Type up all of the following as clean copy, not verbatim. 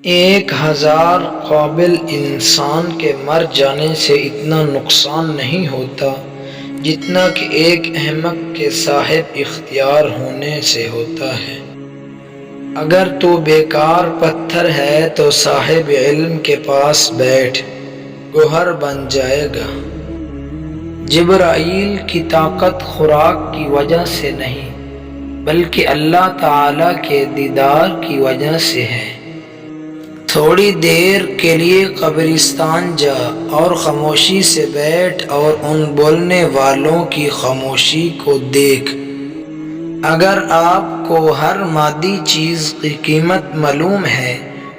1000 قابل انسان کے مر جانے سے اتنا نقصان نہیں ہوتا جتنا کہ ایک احمق کے صاحب اختیار ہونے سے ہوتا ہے۔ اگر تو بیکار پتھر ہے تو صاحب علم کے پاس بیٹھ، گوہر بن جائے گا۔ جبرائیل کی طاقت خوراک کی وجہ سے نہیں بلکہ اللہ تعالی کے دیدار کی وجہ سے ہے۔ تھوڑی دیر کے لیے قبرستان جا اور خاموشی سے بیٹھ اور ان بولنے والوں کی خاموشی کو دیکھ۔ اگر آپ کو ہر مادی چیز کی قیمت معلوم ہے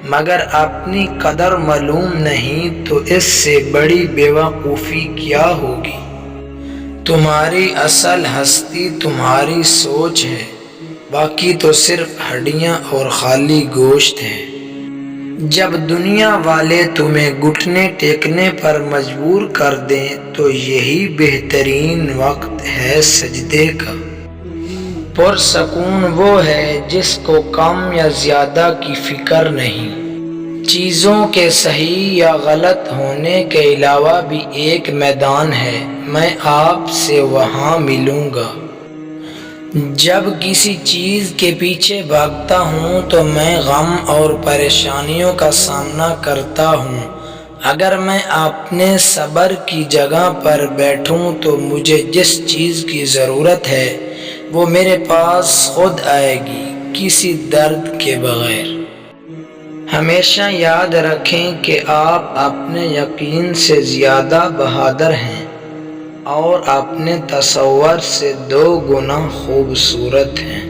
مگر اپنی قدر معلوم نہیں تو اس سے بڑی بیوقوفی کیا ہوگی؟ تمہاری اصل ہستی تمہاری سوچ ہے، باقی تو صرف ہڈیاں اور خالی گوشت ہے۔ جب دنیا والے تمہیں گھٹنے ٹیکنے پر مجبور کر دیں تو یہی بہترین وقت ہے سجدے کا۔ پرسکون وہ ہے جس کو کم یا زیادہ کی فکر نہیں۔ چیزوں کے صحیح یا غلط ہونے کے علاوہ بھی ایک میدان ہے، میں آپ سے وہاں ملوں گا۔ جب کسی چیز کے پیچھے بھاگتا ہوں تو میں غم اور پریشانیوں کا سامنا کرتا ہوں۔ اگر میں اپنے صبر کی جگہ پر بیٹھوں تو مجھے جس چیز کی ضرورت ہے وہ میرے پاس خود آئے گی، کسی درد کے بغیر۔ ہمیشہ یاد رکھیں کہ آپ اپنے یقین سے زیادہ بہادر ہیں اور اپنے تصور سے 2 گنا خوبصورت ہیں۔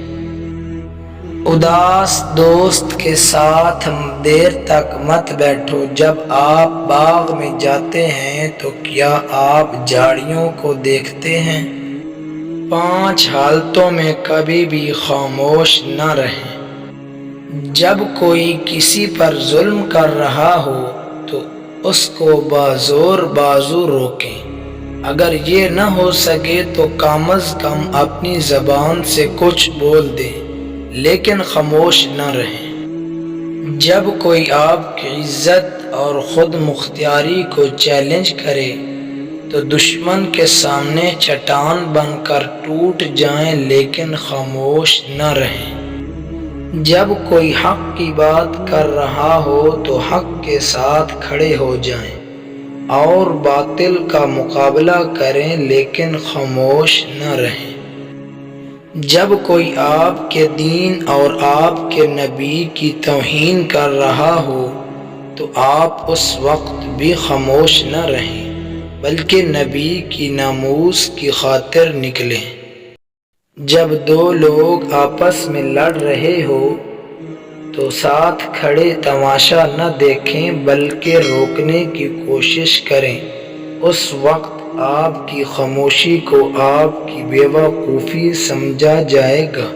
اداس دوست کے ساتھ دیر تک مت بیٹھو۔ جب آپ باغ میں جاتے ہیں تو کیا آپ جھاڑیوں کو دیکھتے ہیں؟ 5 حالتوں میں کبھی بھی خاموش نہ رہیں۔ جب کوئی کسی پر ظلم کر رہا ہو تو اس کو بازور بازو روکیں۔ اگر یہ نہ ہو سکے تو کم از کم اپنی زبان سے کچھ بول دیں لیکن خاموش نہ رہیں۔ جب کوئی آپ کی عزت اور خود مختاری کو چیلنج کرے تو دشمن کے سامنے چٹان بن کر ٹوٹ جائیں لیکن خاموش نہ رہیں۔ جب کوئی حق کی بات کر رہا ہو تو حق کے ساتھ کھڑے ہو جائیں اور باطل کا مقابلہ کریں لیکن خاموش نہ رہیں۔ جب کوئی آپ کے دین اور آپ کے نبی کی توہین کر رہا ہو تو آپ اس وقت بھی خاموش نہ رہیں بلکہ نبی کی ناموس کی خاطر نکلیں۔ جب 2 لوگ آپس میں لڑ رہے ہو تو ساتھ کھڑے تماشا نہ دیکھیں بلکہ روکنے کی کوشش کریں۔ اس وقت آپ کی خاموشی کو آپ کی بیوقوفی سمجھا جائے گا۔